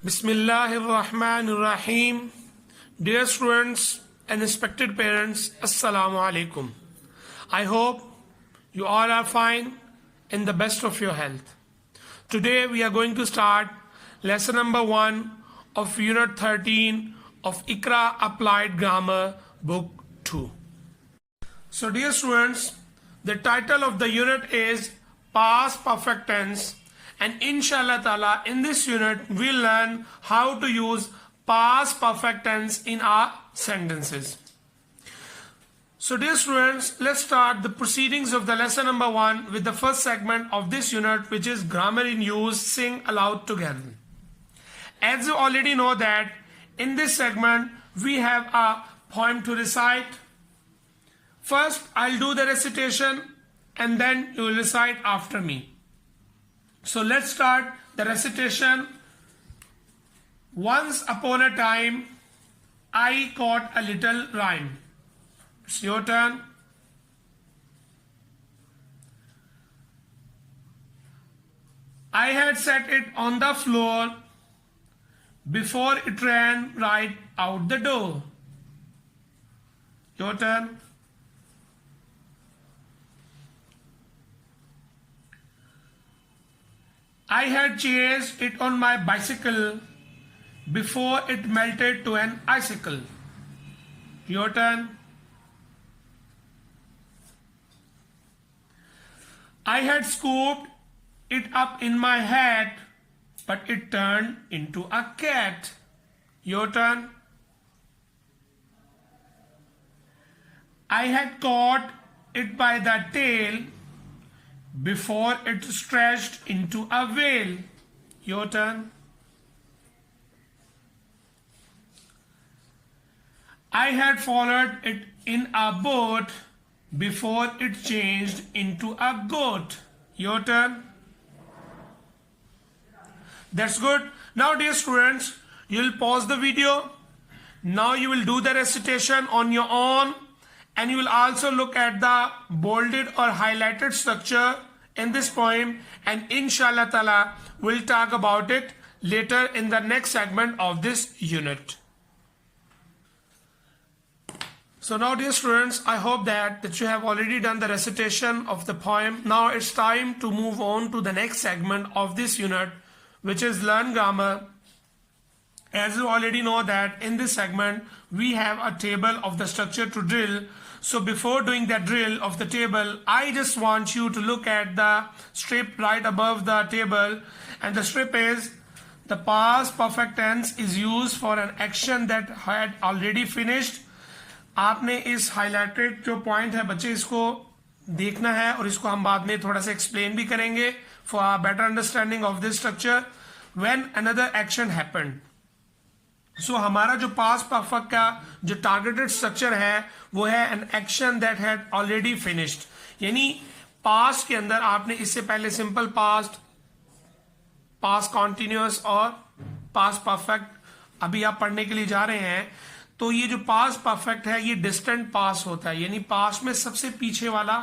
Bismillahirrahmanirrahim. Dear students and respected parents, Assalamu alaikum. I hope you all are fine in the best of your health. Today we are going to start lesson number 1 of unit 13 of Iqra Applied Grammar book 2. So dear students, the title of the unit is Past Perfect Tense. And inshallah ta'ala, in this unit, we'll learn how to use past perfect tense in our sentences. So dear students, let's start the proceedings of the lesson number 1 with the first segment of this unit, which is grammar in use, sing aloud together. As you already know that in this segment, we have a poem to recite. First, I'll do the recitation and then you will recite after me. So let's start the recitation. Once upon a time, I caught a little rhyme. It's your turn. I had set it on the floor before it ran right out the door. Your turn. I had chased it on my bicycle before it melted to an icicle. Your turn. I had scooped it up in my hat, but it turned into a cat. Your turn. I had caught it by the tail before it stretched into a whale. Your turn. I had followed it in a boat before it changed into a goat. Your turn. That's good. Now dear students, you'll pause the video. Now you will do the recitation on your own. And you will also look at the bolded or highlighted structure in this poem, and inshallah ta'ala we'll talk about it later in the next segment of this unit. So now dear students, I hope that you have already done the recitation of the poem. Now it's time to move on to the next segment of this unit, which is Learn Grammar. As you already know that in this segment we have a table of the structure to drill. So before doing that drill of the table, I just want you to look at the strip right above the table, and the strip is the past perfect tense is used for an action that had already finished. आपने इस highlighted जो point है बच्चे इसको देखना है और इसको हम बाद में थोड़ा सा explain भी करेंगे for a better understanding of this structure. When another action happened. So हमारा जो past perfect का जो targeted structure है वो है an action that had already finished. यानी past के अंदर आपने इससे पहले simple past, past continuous और past perfect अभी आप पढ़ने के लिए जा रहे हैं. तो ये जो past perfect है ये distant past होता है, यानी past में सबसे पीछे वाला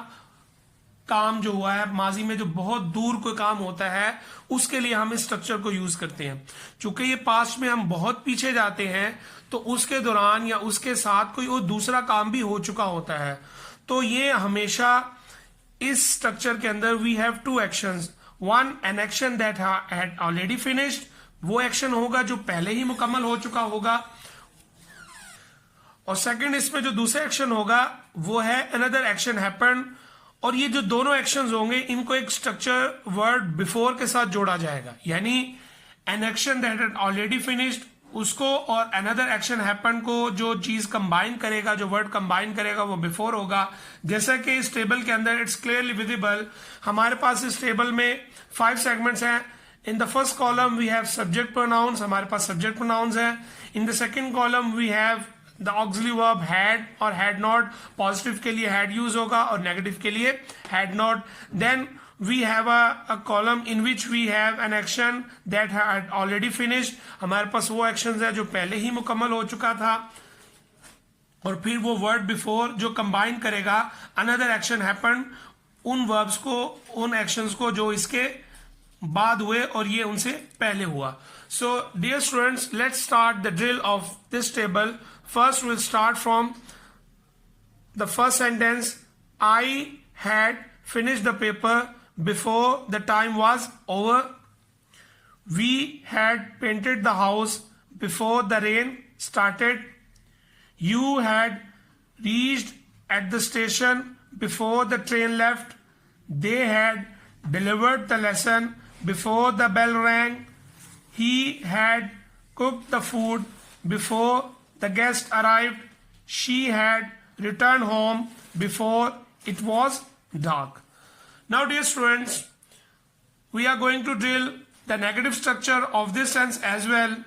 काम जो हुआ है, माजी में जो बहुत दूर कोई काम होता है उसके लिए हम इस स्ट्रक्चर को यूज करते हैं. चूंकि ये पास्ट में हम बहुत पीछे जाते हैं तो उसके दौरान या उसके साथ कोई और दूसरा काम भी हो चुका होता है. तो ये हमेशा इस स्ट्रक्चर के अंदर we have two actions. One, an action that had already finished, वो एक्शन होगा जो पहले ही मुकम्मल हो चुका होगा. और सेकंड, इसमें जो दूसरा एक्शन होगा वो है अनदर एक्शन हैपेंड. और ये जो दोनों एक्शंस होंगे इनको एक स्ट्रक्चर वर्ड बिफोर के साथ जोड़ा जाएगा, यानी N action that had already finished उसको और अनदर एक्शन हैपन को जो चीज कंबाइन करेगा, जो वर्ड कंबाइन करेगा वो बिफोर होगा. जैसा कि इस टेबल के अंदर इट्स क्लियरली विजिबल, हमारे पास इस टेबल में 5 सेगमेंट्स हैं. In the first column we have subject pronouns, हमारे पास सब्जेक्ट प्रोनाउंस हैं. In the second column we have the auxiliary verb had और हैड नॉट. पॉजिटिव के लिए हैड यूज होगा और नेगेटिव के लिए had not. Then we have a column in which we have an action that had already finished. हमारे पास वो actions है जो पहले ही मुकम्मल हो चुका था. और फिर वो वर्ड बिफोर जो कंबाइन करेगा अनदर एक्शन हैपन, उन वर्ब्स को, उन एक्शंस को जो इसके बाद हुए और ये उनसे पहले हुआ. So dear students, let's start the drill of this table. First we'll start from the first sentence. I had finished the paper before the time was over. We had painted the house before the rain started. You had reached at the station before the train left. They had delivered the lesson before the bell rang. He had cooked the food before the guest arrived. She had returned home before it was dark. Now dear students, we are going to drill the negative structure of this sentence as well.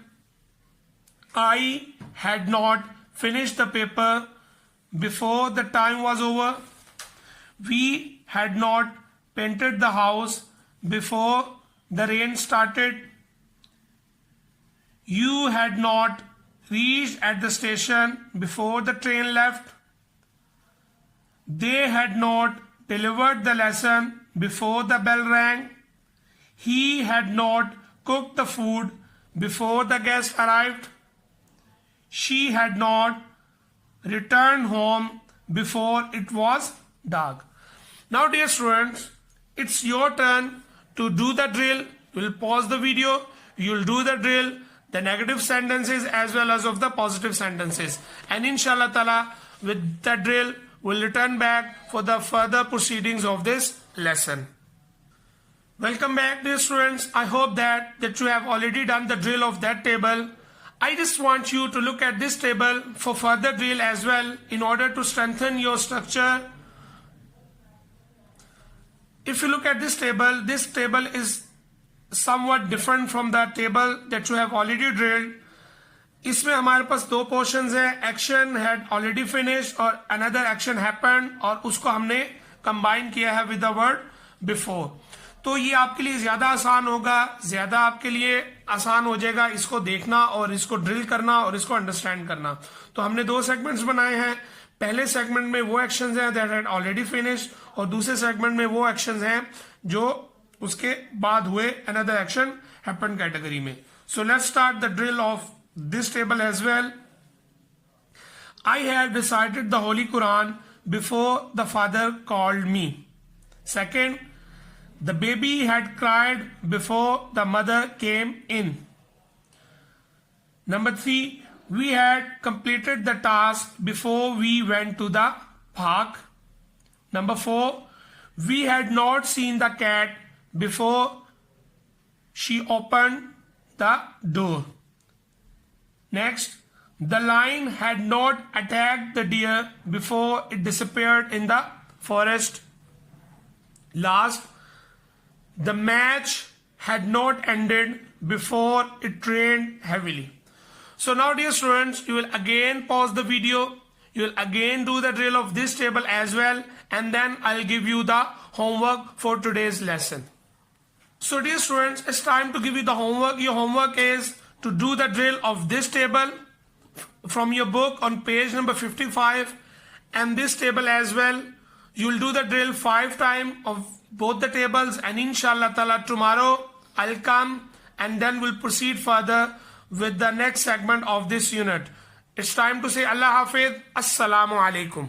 I had not finished the paper before the time was over. We had not painted the house before the rain started. You had not reached at the station before the train left. They had not delivered the lesson before the bell rang. He had not cooked the food before the guest arrived. She had not returned home before it was dark. Now dear students, it's your turn to do the drill. You will pause the video. You will do the drill, the negative sentences as well as of the positive sentences. And inshallah ta'ala, with the drill, we'll return back for the further proceedings of this lesson. Welcome back dear students. I hope that you have already done the drill of that table. I just want you to look at this table for further drill as well in order to strengthen your structure. If you look at this table is somewhat different from the table that you have already drilled. इसमें हमारे पास दो portions हैं. Action had already finished और another action happened और उसको हमने combine किया है विद द वर्ड बिफोर. तो ये आपके लिए ज्यादा आसान होगा, ज्यादा आपके लिए आसान हो जाएगा इसको देखना और इसको ड्रिल करना और इसको अंडरस्टैंड करना. तो हमने दो सेगमेंट्स बनाए हैं. पहले सेगमेंट में वो एक्शंस हैं दैट हैड ऑलरेडी फिनिश्ड और दूसरे सेगमेंट में वो एक्शंस हैं जो उसके बाद हुए अनदर एक्शन हैपेंड कैटेगरी में. So let's start the drill of this table as well. I had recited the Holy Quran before the father called me. Second, the baby had cried before the mother came in. Number 3, we had completed the task before we went to the park. Number 4, we had not seen the cat before she opened the door. Next, the lion had not attacked the deer before it disappeared in the forest. Last, the match had not ended before it rained heavily. So now dear students, you will again pause the video. You will again do the drill of this table as well, and then I'll give you the homework for today's lesson. So dear students, it's time to give you the homework. Your homework is to do the drill of this table from your book on page number 55 and this table as well. You will do the drill 5 times of both the tables, and inshallah ta'ala tomorrow I'll come and then we'll proceed further with the next segment of this unit. It's time to say Allah Hafiz. Assalamu alaikum.